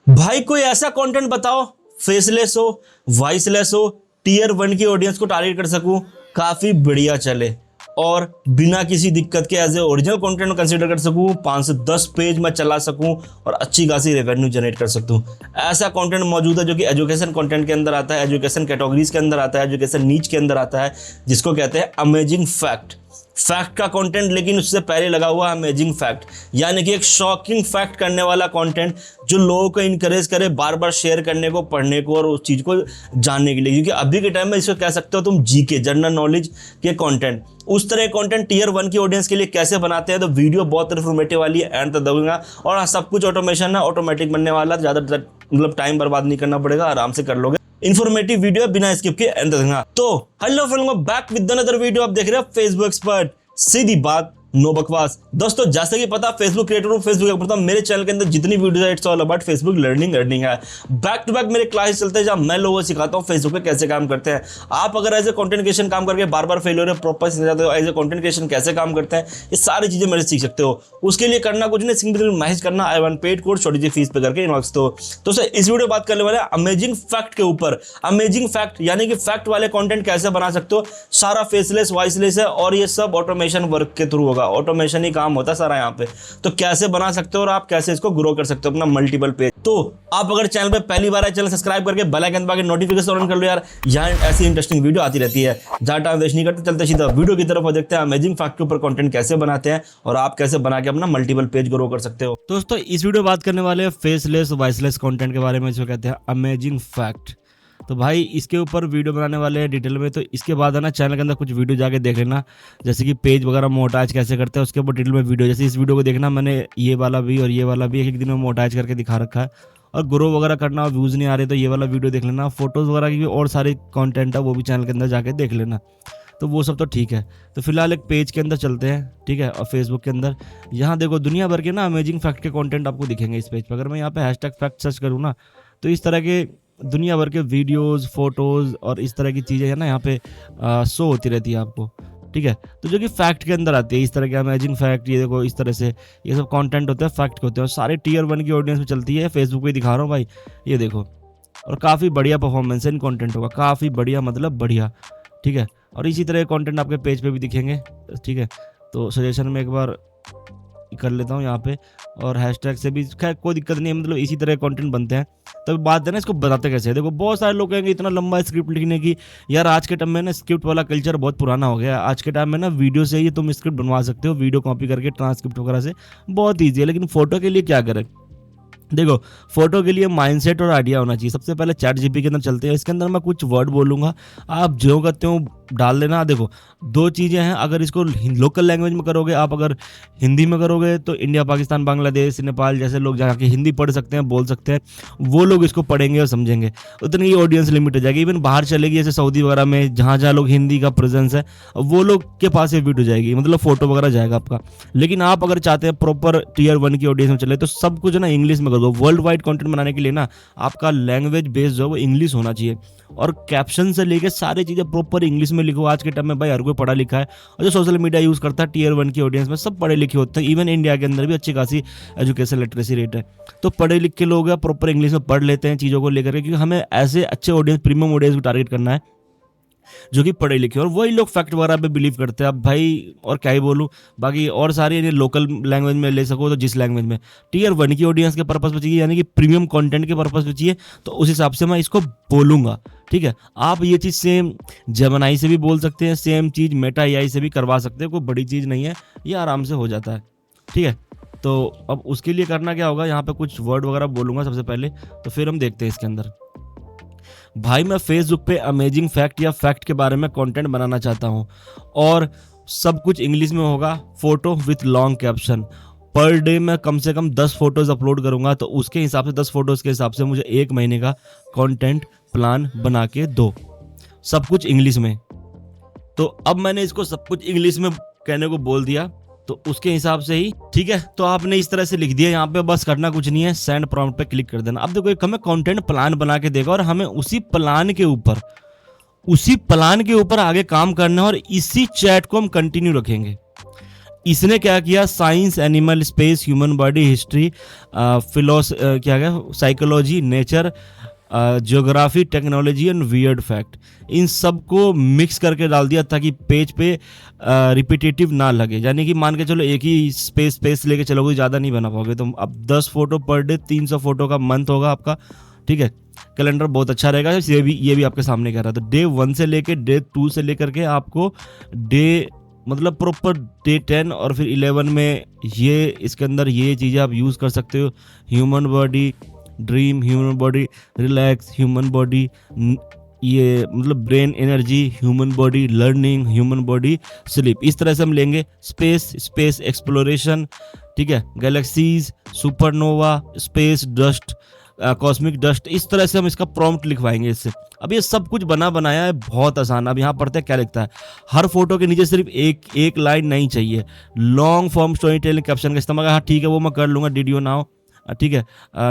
भाई कोई ऐसा कंटेंट बताओ, फेसलेस हो, वॉइसलेस हो, टीयर 1 की ऑडियंस को टारगेट कर सकूं, काफी बढ़िया चले और बिना किसी दिक्कत के as a original content consider कर सकूं, 5 से 10 पेज में चला सकूं और अच्छी खासी रेवेन्यू जनरेट कर सकूं। ऐसा कंटेंट मौजूद है जो कि एजुकेशन कंटेंट के अंदर आता है, एजुकेशन कैटेगरीज के अंदर आता है, एजुकेशन नीच के अंदर आता है, जिसको कहते हैं अमेजिंग फैक्ट। फैक्ट का कंटेंट, लेकिन उससे पहले लगा हुआ अमेजिंग फैक्ट, यानी कि एक शॉकिंग फैक्ट करने वाला कंटेंट जो लोगों को इनकरेज करे बार बार शेयर करने को, पढ़ने को और उस चीज़ को जानने के लिए। क्योंकि अभी के टाइम में इसको कह सकते हो तुम जीके, जनरल नॉलेज के कंटेंट। उस तरह कंटेंट टीयर 1 की ऑडियंस के लिए कैसे बनाते हैं, तो वीडियो बहुत इन्फॉर्मेटिव वाली है, एंड तक दूंगा। और सब कुछ ऑटोमेशन है, ऑटोमेटिक बनने वाला, ज़्यादा मतलब टाइम बर्बाद नहीं करना पड़ेगा, आराम से कर लोगे। इन्फॉर्मेटिव वीडियो है, बिना स्किप के एंड तक देखना। तो hello friends, back with another video. आप देख रहे हो फेसबुक एक्सपर्ट, सीधी बात नो बकवास। दोस्तों जैसे कि पता, फेसबुक क्रिएटर हूं, फेसबुक एक्सपर्ट। मेरे चैनल के अंदर जितनी वीडियो है it's all about Facebook learning है। बैक टू बैक मेरे क्लासेस चलते हैं जहां मैं लोगों को सिखाता हूं फेसबुक पे कैसे काम करते हैं। आप अगर एज ए कंटेंट क्रिएशन काम करके बार बार फेल हो रहे हो, प्रॉपर सीख जाते हो एज ए कंटेंट क्रिएशन कैसे काम करते हैं, ये सारी चीजें मेरे सीख सकते हो। उसके लिए करना कुछ नहीं, सिंपल मैसेज करना, आई वांट पेड कोर्स छोटी सी फीस पे करके इनबॉक्स। तो सर इस वीडियो बात करने वाले अमेजिंग फैक्ट के ऊपर। अमेजिंग फैक्ट यानी कि फैक्ट वाले कंटेंट कैसे बना सकते हो। सारा फेसलेस वॉइसलेस है और ये सब ऑटोमेशन वर्क के थ्रू होगा। ऑटोमेशन ही काम होता है सारा यहाँ पे। तो कैसे बना सकते हो और आप कैसे इसको ग्रो कर सकते हो अपना मल्टीपल पेज। तो आप अगर चैनल पे पहली बार आए, चैनल सब्सक्राइब करके बेल आइकन दबा के नोटिफिकेशन ऑन कर लो यार। यहाँ ऐसी इंटरेस्टिंग वीडियो आती रहती है। ज्यादा टाइम वेस्ट नहीं करते, चलते सीधा वीडियो की तरफ और देखते हैं अमेजिंग फैक्ट के ऊपर कंटेंट कैसे बनाते हैं और आप कैसे बना के अपना मल्टीपल पेज ग्रो कर सकते हो। दोस्तों इस वीडियो बात करने वाले फेसलेस वॉइसलेस कंटेंट के बारे में, जो कहते हैं अमेजिंग फैक्ट। तो भाई इसके ऊपर वीडियो बनाने वाले हैं डिटेल में। तो इसके बाद है ना चैनल के अंदर कुछ वीडियो जाके देख लेना, जैसे कि पेज वगैरह मोटाइज कैसे करते हैं उसके ऊपर डिटेल में वीडियो। जैसे इस वीडियो को देखना, मैंने ये वाला भी और ये वाला भी एक दिन में मोटाइज करके दिखा रखा है। और ग्रो वगैरह करना और व्यूज़ नहीं आ रहे तो ये वाला वीडियो देख लेना। फोटोज़ वगैरह की और सारे कंटेंट है वो भी चैनल के अंदर जाके देख लेना। तो वो सब तो ठीक है। तो फिलहाल एक पेज के अंदर चलते हैं, ठीक है। और फेसबुक के अंदर यहाँ देखो दुनिया भर के ना अमेजिंग फैक्ट के कंटेंट आपको दिखेंगे इस पेज पर। अगर मैं यहाँ पे हैशटैग फैक्ट सर्च करूँ ना, तो इस तरह के दुनिया भर के वीडियोस, फोटोज़ और इस तरह की चीज़ें है ना यहाँ पे शो होती रहती है आपको, ठीक है। तो जो कि फैक्ट के अंदर आती है इस तरह के अमेजिंग फैक्ट, ये देखो इस तरह से ये सब कंटेंट होते हैं, फैक्ट होते हैं और सारे टीयर 1 की ऑडियंस में चलती है। फेसबुक पे दिखा रहा हूँ भाई, ये देखो। और काफ़ी बढ़िया परफॉर्मेंस है इन कंटेंट होगा, काफ़ी बढ़िया मतलब बढ़िया, ठीक है। और इसी तरह कंटेंट आपके पेज पे भी दिखेंगे, ठीक है। तो सजेशन में एक बार कर लेता हूँ यहाँ पे, और हैशटैग से भी खैर कोई दिक्कत नहीं है, मतलब इसी तरह कंटेंट बनते हैं। तब बात है ना इसको बनाते कैसे है। देखो बहुत सारे लोग कहेंगे इतना लंबा स्क्रिप्ट लिखने की, यार आज के टाइम में ना स्क्रिप्ट वाला कल्चर बहुत पुराना हो गया है। आज के टाइम में ना वीडियो से ही तुम स्क्रिप्ट बनवा सकते हो, वीडियो कॉपी करके ट्रांसक्रिप्ट वगैरह से बहुत ईजी है। लेकिन फोटो के लिए क्या करें, देखो फोटो के लिए माइंडसेट और आइडिया होना चाहिए। सबसे पहले चैट जीपीटी के अंदर चलते हैं, इसके अंदर मैं कुछ वर्ड बोलूँगा, आप जो करते हो डाल देना। देखो दो चीज़ें हैं, अगर इसको लोकल लैंग्वेज में करोगे आप, अगर हिंदी में करोगे तो इंडिया, पाकिस्तान, बांग्लादेश, नेपाल जैसे लोग जाके हिंदी पढ़ सकते हैं, बोल सकते हैं, वो लोग इसको पढ़ेंगे और समझेंगे, उतनी ही ऑडियंस लिमिट हो जाएगी। इवन बाहर चलेगी जैसे सऊदी वगैरह में, जहाँ जहाँ लोग हिंदी का प्रेजेंस है, वो लोग के पास ये वीडियो जाएगी, मतलब फोटो वगैरह जाएगा आपका। लेकिन आप अगर चाहते हैं प्रॉपर टीयर 1 की ऑडियंस में चले तो सब कुछ ना इंग्लिश में कर दो। वर्ल्ड वाइड कंटेंट बनाने के लिए ना आपका लैंग्वेज बेस जो है वो इंग्लिश होना चाहिए, और कैप्शन से लेके सारी चीज़ें प्रॉपर इंग्लिश में लिखो। आज के टाइम में भाई हर कोई पढ़ा लिखा है, और जो सोशल मीडिया यूज़ करता है टीयर 1 की ऑडियंस में सब पढ़े लिखे होते हैं। इवन इंडिया के अंदर भी अच्छी खासी एजुकेशन लिटरेसी रेट है, तो पढ़े लिखे लोग हैं प्रॉपर इंग्लिश में पढ़ लेते हैं चीज़ों को लेकर के, क्योंकि हमें ऐसे अच्छे ऑडियंस, प्रीमियम ऑडियंस को टारगेट करना है जो कि पढ़े लिखे, और वही लोग फैक्ट वगैरह पे बिलीव करते हैं। अब भाई और क्या ही बोलूँ, बाकी और सारी लोकल लैंग्वेज में ले सको तो जिस लैंग्वेज में टीयर 1 की ऑडियंस के पर्पस पे चाहिए, यानी कि प्रीमियम कंटेंट के पर्पस पे चाहिए, तो उस हिसाब से मैं इसको बोलूँगा, ठीक है। आप ये चीज़ सेम जेमिनी से भी बोल सकते हैं, सेम चीज़ मेटा एआई से भी करवा सकते हैं, कोई बड़ी चीज़ नहीं है, ये आराम से हो जाता है, ठीक है। तो अब उसके लिए करना क्या होगा, यहाँ पे कुछ वर्ड वगैरह बोलूँगा सबसे पहले, तो फिर हम देखते हैं इसके अंदर। भाई मैं फेसबुक पे अमेजिंग फैक्ट या फैक्ट के बारे में कंटेंट बनाना चाहता हूँ, और सब कुछ इंग्लिश में होगा, photo with long caption. Per day मैं कम से कम 10 फोटोज़ अपलोड करूँगा, तो उसके हिसाब से 10 फोटोज़ के हिसाब से मुझे 1 महीने का कंटेंट प्लान बना के दो, सब कुछ इंग्लिश में। तो अब मैंने इसको सब कुछ इंग्लिश में कहने को बोल दिया, तो उसके हिसाब से ही, ठीक है। तो आपने इस तरह से लिख दिया, यहाँ पे बस करना कुछ नहीं है, सेंड प्रॉम्प्ट पे क्लिक कर देना। अब देखो एक हमें कंटेंट प्लान बना के देगा, और हमें उसी प्लान के ऊपर आगे काम करना है, और इसी चैट को हम कंटिन्यू रखेंगे। इसने क्या किया, science, animal, space, human body, history, क्या क्या psychology, nature, geography, technology and weird fact, इन सबको मिक्स करके डाल दिया ताकि पेज पे रिपीटेटिव ना लगे। यानी कि मान के चलो एक ही स्पेस लेके चलोगे, ज़्यादा नहीं बना पाओगे। तो अब 10 फोटो पर डे, 300 फोटो का मंथ होगा आपका, ठीक है। कैलेंडर बहुत अच्छा रहेगा। ये भी आपके सामने कह रहा था। डे 1 से लेके डे 2 से लेकर के आपको डे मतलब प्रॉपर डे 10 और फिर 11 में ये इसके अंदर ये चीज़ें आप यूज़ कर सकते हो। Human body dream, human body relax, human body ये मतलब brain energy, human body learning, human body sleep, इस तरह से हम लेंगे। स्पेस एक्सप्लोरेशन, ठीक है, galaxies, supernova, space dust, cosmic dust, इस तरह से हम इसका प्रॉम्प्ट लिखवाएंगे इससे। अब ये सब कुछ बना बनाया है, बहुत आसान। अब यहाँ पढ़ते हैं क्या लिखता है। हर फोटो के नीचे सिर्फ एक लाइन नहीं चाहिए, long form story telling caption का इस्तेमाल। हाँ ठीक है, वो मैं कर लूँगा, डिड यू नाउ, ठीक है,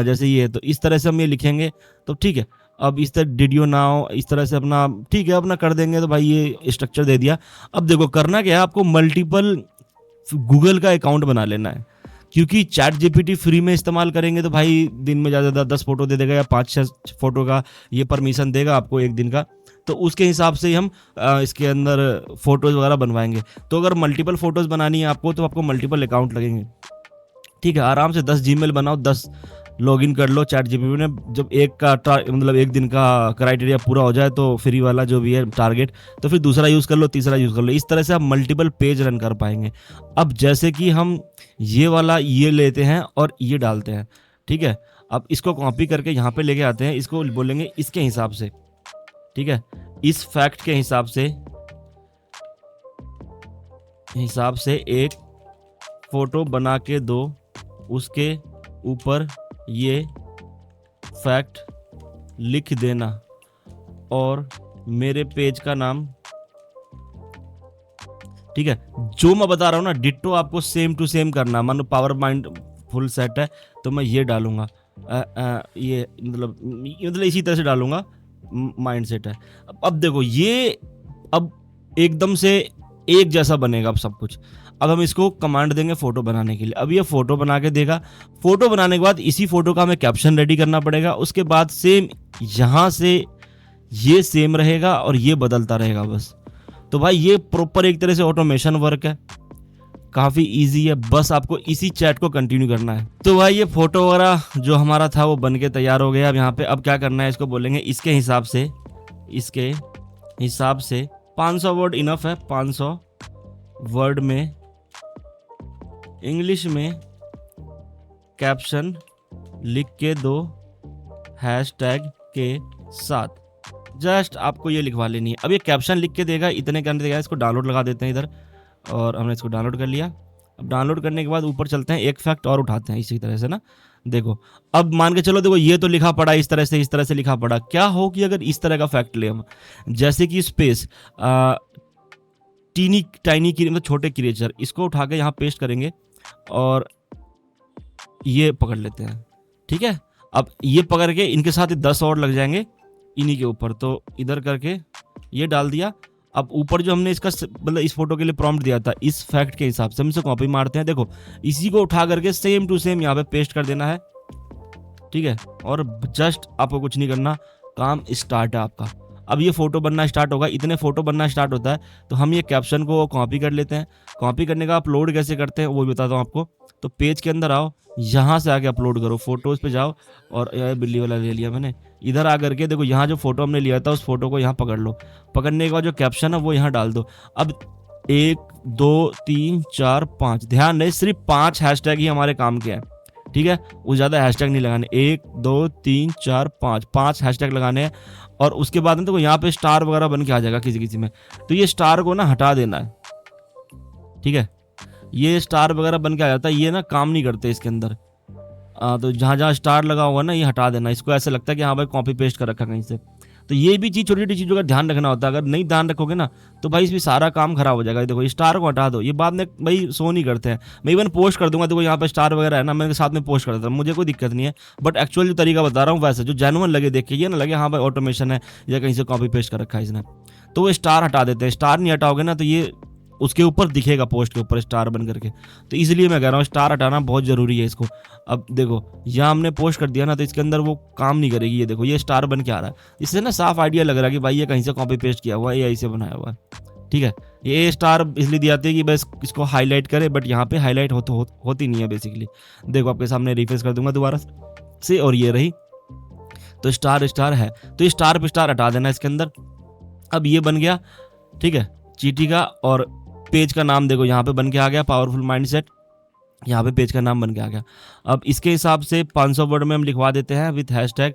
जैसे ये तो इस तरह से हम ये लिखेंगे तो ठीक है। अब इस तरह डिड यू नाउ, इस तरह से अपना ठीक है अपना कर देंगे तो भाई ये स्ट्रक्चर दे दिया। अब देखो करना क्या है, आपको मल्टीपल गूगल का अकाउंट बना लेना है, क्योंकि चैट जीपीटी फ्री में इस्तेमाल करेंगे तो भाई दिन में ज़्यादा 10 फोटो दे देगा या 5-6 फोटो का ये परमिशन देगा आपको एक दिन का। तो उसके हिसाब से ही हम इसके अंदर फ़ोटोज़ वगैरह बनवाएंगे। तो अगर मल्टीपल फ़ोटोज़ बनानी है आपको तो आपको मल्टीपल अकाउंट लगेंगे, ठीक है। आराम से 10 जीमेल बनाओ, 10 लॉगिन कर लो चैट जीपीटी में। जब एक का मतलब एक दिन का क्राइटेरिया पूरा हो जाए तो फ्री वाला जो भी है टारगेट, तो फिर दूसरा यूज़ कर लो, तीसरा यूज़ कर लो। इस तरह से आप मल्टीपल पेज रन कर पाएंगे। अब जैसे कि हम ये वाला ये लेते हैं और ये डालते हैं, ठीक है। अब इसको कॉपी करके यहाँ पे लेके आते हैं, इसको बोलेंगे इसके हिसाब से, ठीक है, इस फैक्ट के हिसाब से एक फोटो बना के दो, उसके ऊपर ये फैक्ट लिख देना और मेरे पेज का नाम, ठीक है। जो मैं बता रहा हूँ ना डिट्टो आपको सेम टू सेम करना। मान low power point full set है तो मैं ये डालूंगा, ये मतलब इसी तरह से डालूंगा, माइंड सेट है। अब देखो ये अब एकदम से एक जैसा बनेगा अब सब कुछ। अब हम इसको कमांड देंगे फोटो बनाने के लिए। अब ये फोटो बना के देगा। फोटो बनाने के बाद इसी फोटो का हमें कैप्शन रेडी करना पड़ेगा। उसके बाद सेम यहाँ से ये सेम रहेगा और ये बदलता रहेगा बस। तो भाई ये प्रॉपर एक तरह से ऑटोमेशन वर्क है, काफ़ी इजी है। बस आपको इसी चैट को कंटिन्यू करना है। तो भाई ये फोटो वगैरह जो हमारा था वो बन के तैयार हो गया। अब यहाँ पे अब क्या करना है, इसको बोलेंगे इसके हिसाब से 500 वर्ड इनफ है। 500 वर्ड में इंग्लिश में कैप्शन लिख के दो हैशटैग के साथ। जस्ट आपको ये लिखवा लेनी है। अब ये कैप्शन लिख के देगा, इतने करने देगा। इसको डाउनलोड लगा देते हैं इधर, और हमने इसको डाउनलोड कर लिया। अब डाउनलोड करने के बाद ऊपर चलते हैं, एक फैक्ट और उठाते हैं इसी तरह से ना। देखो अब मान के चलो, देखो ये तो लिखा पड़ा इस तरह से लिखा पड़ा। क्या हो कि अगर इस तरह का फैक्ट ले हम, जैसे कि स्पेस टाइनी मतलब छोटे क्रिएचर, इसको उठा के यहाँ पेस्ट करेंगे और ये पकड़ लेते हैं, ठीक है। अब ये पकड़ के इनके साथ 10 और लग जाएंगे इन्हीं के ऊपर, तो इधर करके ये डाल दिया। अब ऊपर जो हमने इसका मतलब इस फोटो के लिए प्रॉम्प्ट दिया था, इस फैक्ट के हिसाब से हम इसे कॉपी मारते हैं। देखो इसी को उठा करके सेम टू सेम यहाँ पे पेस्ट कर देना है, ठीक है। और जस्ट आपको कुछ नहीं करना, काम स्टार्ट है आपका। अब ये फोटो बनना स्टार्ट होगा। इतने फोटो बनना स्टार्ट होता है तो हम ये कैप्शन को कॉपी कर लेते हैं। कॉपी करने का अपलोड कैसे करते हैं वो भी बताता हूँ आपको। तो पेज के अंदर आओ, यहाँ से आके अपलोड करो, फोटोज़ पे जाओ, और बिल्ली वाला ले लिया मैंने। इधर आ करके देखो यहाँ जो फोटो हमने लिया था उस फोटो को यहाँ पकड़ लो। पकड़ने के बाद जो कैप्शन है वो यहाँ डाल दो। अब 1 2 3 4 5, ध्यान रहे सिर्फ 5 हैशटैग ही हमारे काम के हैं, ठीक है। वो ज़्यादा हैशटैग नहीं लगाने। 1 2 3 4 5 हैशटैग लगाने हैं। और उसके बाद में तो यहाँ पे स्टार वगैरह बन के आ जाएगा किसी में, तो ये स्टार को ना हटा देना है, ठीक है। ये स्टार वगैरह बन के आ जाता है, ये ना काम नहीं करते इसके अंदर। तो जहाँ जहाँ स्टार लगा हुआ ना ये हटा देना। इसको ऐसे लगता है कि हाँ भाई कॉपी पेस्ट कर रखा कहीं से। तो ये भी चीज़ छोटी छोटी चीज़ों का ध्यान रखना होता है। अगर नहीं ध्यान रखोगे ना तो भाई इसमें सारा काम खराब हो जाएगा। देखो स्टार को हटा दो, ये बाद में भाई शो नहीं करते हैं। मैं इवन पोस्ट कर दूंगा, देखो यहाँ पे स्टार वगैरह है ना, मैं साथ में पोस्ट कर देता हूँ, मुझे कोई दिक्कत नहीं है। बट एक्चुअल जो तरीका बता रहा हूँ वैसे जो जेन्युइन लगे, देख के ये ना लगे हाँ भाई ऑटोमेशन है या कहीं से कॉपी पेस्ट कर रखा है इसने, तो वो स्टार हटा देते हैं। स्टार नहीं हटाओगे ना तो ये उसके ऊपर दिखेगा, पोस्ट के ऊपर स्टार बन करके। तो इसलिए मैं कह रहा हूँ स्टार हटाना बहुत ज़रूरी है इसको। अब देखो यहाँ हमने पोस्ट कर दिया ना, तो इसके अंदर वो काम नहीं करेगी। ये देखो ये स्टार बन के आ रहा है, इससे ना साफ आइडिया लग रहा है कि भाई ये कहीं से कॉपी पेस्ट किया हुआ है, ये ऐसे बनाया हुआ है। ठीक है, ये स्टार इसलिए दिया जाती है कि बस इसको हाईलाइट करे, बट यहाँ पे हाईलाइट होती नहीं है बेसिकली। देखो आपके सामने रिफ्रेश कर दूंगा दोबारा से, और ये रही, तो स्टार स्टार है। तो ये स्टार पे स्टार हटा देना इसके अंदर। अब ये बन गया, ठीक है, चीटी का। और पेज का नाम देखो यहाँ पे बन के आ गया, पावरफुल माइंडसेट, यहाँ पे पेज का नाम बन के आ गया। अब इसके हिसाब से 500 वर्ड में हम लिखवा देते हैं विथ हैशटैग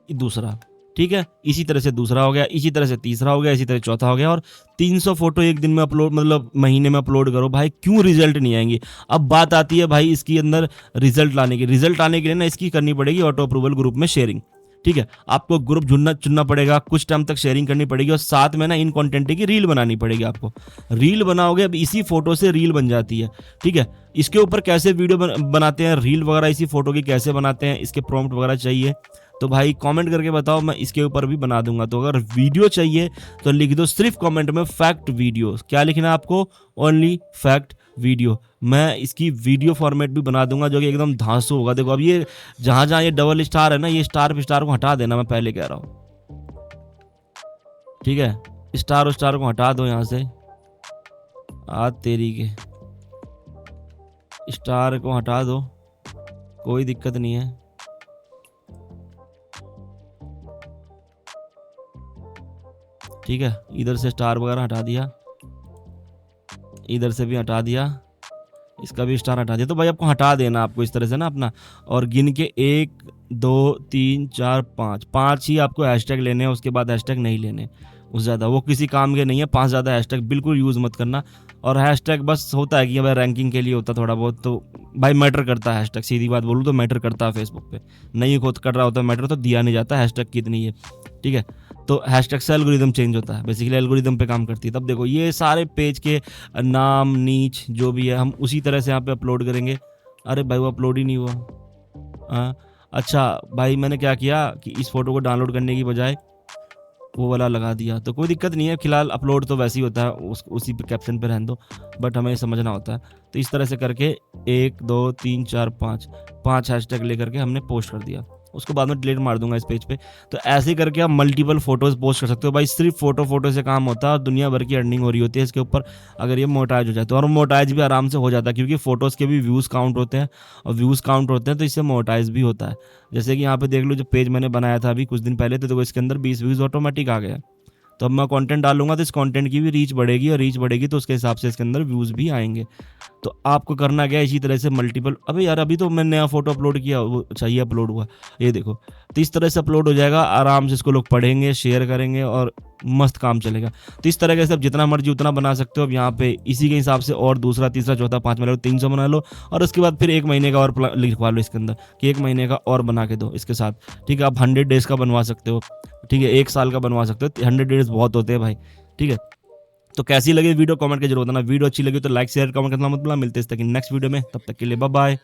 दूसरा। ठीक है, इसी तरह से दूसरा हो गया, इसी तरह से तीसरा हो गया, इसी तरह चौथा हो गया। और 300 फोटो एक दिन में अपलोड, मतलब महीने में अपलोड करो भाई, क्यों रिजल्ट नहीं आएंगे। अब बात आती है भाई इसकी अंदर रिजल्ट लाने की। रिजल्ट आने के लिए ना इसकी करनी पड़ेगी ऑटो अप्रूवल ग्रुप में शेयरिंग। ठीक है, आपको ग्रुप चुनना पड़ेगा, कुछ टाइम तक शेयरिंग करनी पड़ेगी, और साथ में ना इन कंटेंट की रील बनानी पड़ेगी आपको। रील बनाओगे, अब इसी फोटो से रील बन जाती है। ठीक है, इसके ऊपर कैसे वीडियो बनाते हैं, रील वगैरह इसी फोटो की कैसे बनाते हैं, इसके प्रॉम्प्ट वगैरह चाहिए तो भाई कमेंट करके बताओ, मैं इसके ऊपर भी बना दूंगा। तो अगर वीडियो चाहिए तो लिख दो सिर्फ कमेंट में फैक्ट वीडियो। क्या लिखना है आपको? Only fact video. मैं इसकी वीडियो फॉर्मेट भी बना दूंगा जो कि एकदम धांसू होगा। देखो अब ये जहां जहां ये डबल स्टार है ना, ये स्टार पे स्टार को हटा देना, मैं पहले कह रहा हूँ। ठीक है, स्टार और स्टार को हटा दो यहाँ से, तेरी के स्टार को हटा दो, कोई दिक्कत नहीं है। ठीक है, इधर से स्टार वगैरह हटा दिया, इधर से भी हटा दिया, इसका भी स्टार हटा दिया। तो भाई आपको हटा देना, आपको इस तरह से ना अपना, और गिन के 1 2 3 4 5 ही आपको हैशटैग लेने हैं। उसके बाद हैशटैग नहीं लेने उससे ज़्यादा, वो किसी काम के नहीं है। 5 ज़्यादा हैशटैग बिल्कुल यूज़ मत करना। और हैशटैग बस होता है कि भाई रैंकिंग के लिए होता है थोड़ा बहुत, तो भाई मैटर करता है हैशटैग, सीधी बात बोलूँ तो मैटर करता है। फेसबुक पे नहीं खुद कर रहा होता मैटर, तो दिया नहीं जाता हैशटैग कितनी है। ठीक है, तो हैशटैग से एल्गोरिदम चेंज होता है, बेसिकली एल्गोरिदम पे काम करती है। तब देखो ये सारे पेज के नाम नीच जो भी है हम उसी तरह से यहाँ पे अपलोड करेंगे। अरे भाई वो अपलोड ही नहीं हुआ। अच्छा भाई मैंने क्या किया कि इस फोटो को डाउनलोड करने की बजाय वो वाला लगा दिया, तो कोई दिक्कत नहीं है। फिलहाल अपलोड तो वैसे ही होता है, उसी पे कैप्शन पे रहने दो, बट हमें समझना होता है। तो इस तरह से करके 1 2 3 4 5 हैशटैग लेकर के हमने पोस्ट कर दिया। उसको बाद में डिलीट मार दूंगा इस पेज पे। तो ऐसे ही करके आप मल्टीपल फोटोज पोस्ट कर सकते हो भाई। सिर्फ फोटो से काम होता है और दुनिया भर की अर्निंग हो रही होती है इसके ऊपर, अगर ये मोटाइज हो जाए तो। और मोटाइज भी आराम से हो जाता है, क्योंकि फोटोज़ के भी व्यूज़ काउंट होते हैं, और व्यूज़ काउंट होते हैं तो इससे मोटाइज भी होता है। जैसे कि यहाँ पे देख लो, जो पेज मैंने बनाया था अभी कुछ दिन पहले, तो इसके अंदर 20 व्यूज़ ऑटोमेटिक आ गया। तो अब मैं कंटेंट डालूंगा तो इस कंटेंट की भी रीच बढ़ेगी, और रीच बढ़ेगी तो उसके हिसाब से इसके अंदर व्यूज़ भी आएंगे। तो आपको करना क्या है, इसी तरह से मल्टीपल। अबे यार अभी तो मैं नया फोटो अपलोड किया, वो चाहिए अपलोड हुआ, ये देखो। तो इस तरह से अपलोड हो जाएगा, आराम से इसको लोग पढ़ेंगे, शेयर करेंगे, और मस्त काम चलेगा। तो इस तरह से आप जितना मर्जी उतना बना सकते हो। अब यहाँ पे इसी के हिसाब से और दूसरा तीसरा चौथा 5 बना लो, 300 बना लो, और उसके बाद फिर 1 महीने का और लिखवा लो इसके अंदर कि 1 महीने का और बना के दो इसके साथ। ठीक है, आप 100 डेज़ का बनवा सकते हो, ठीक है, 1 साल का बनवा सकते हो। 100 डेज़ बहुत होते हैं भाई। ठीक है, तो कैसी लगी वीडियो कमेंट के जरूर बताना। वीडियो अच्छी लगी तो लाइक शेयर कमेंट करना मत भूलना। मिलते हैं इस तक नेक्स्ट वीडियो में, तब तक के लिए बाय बाय।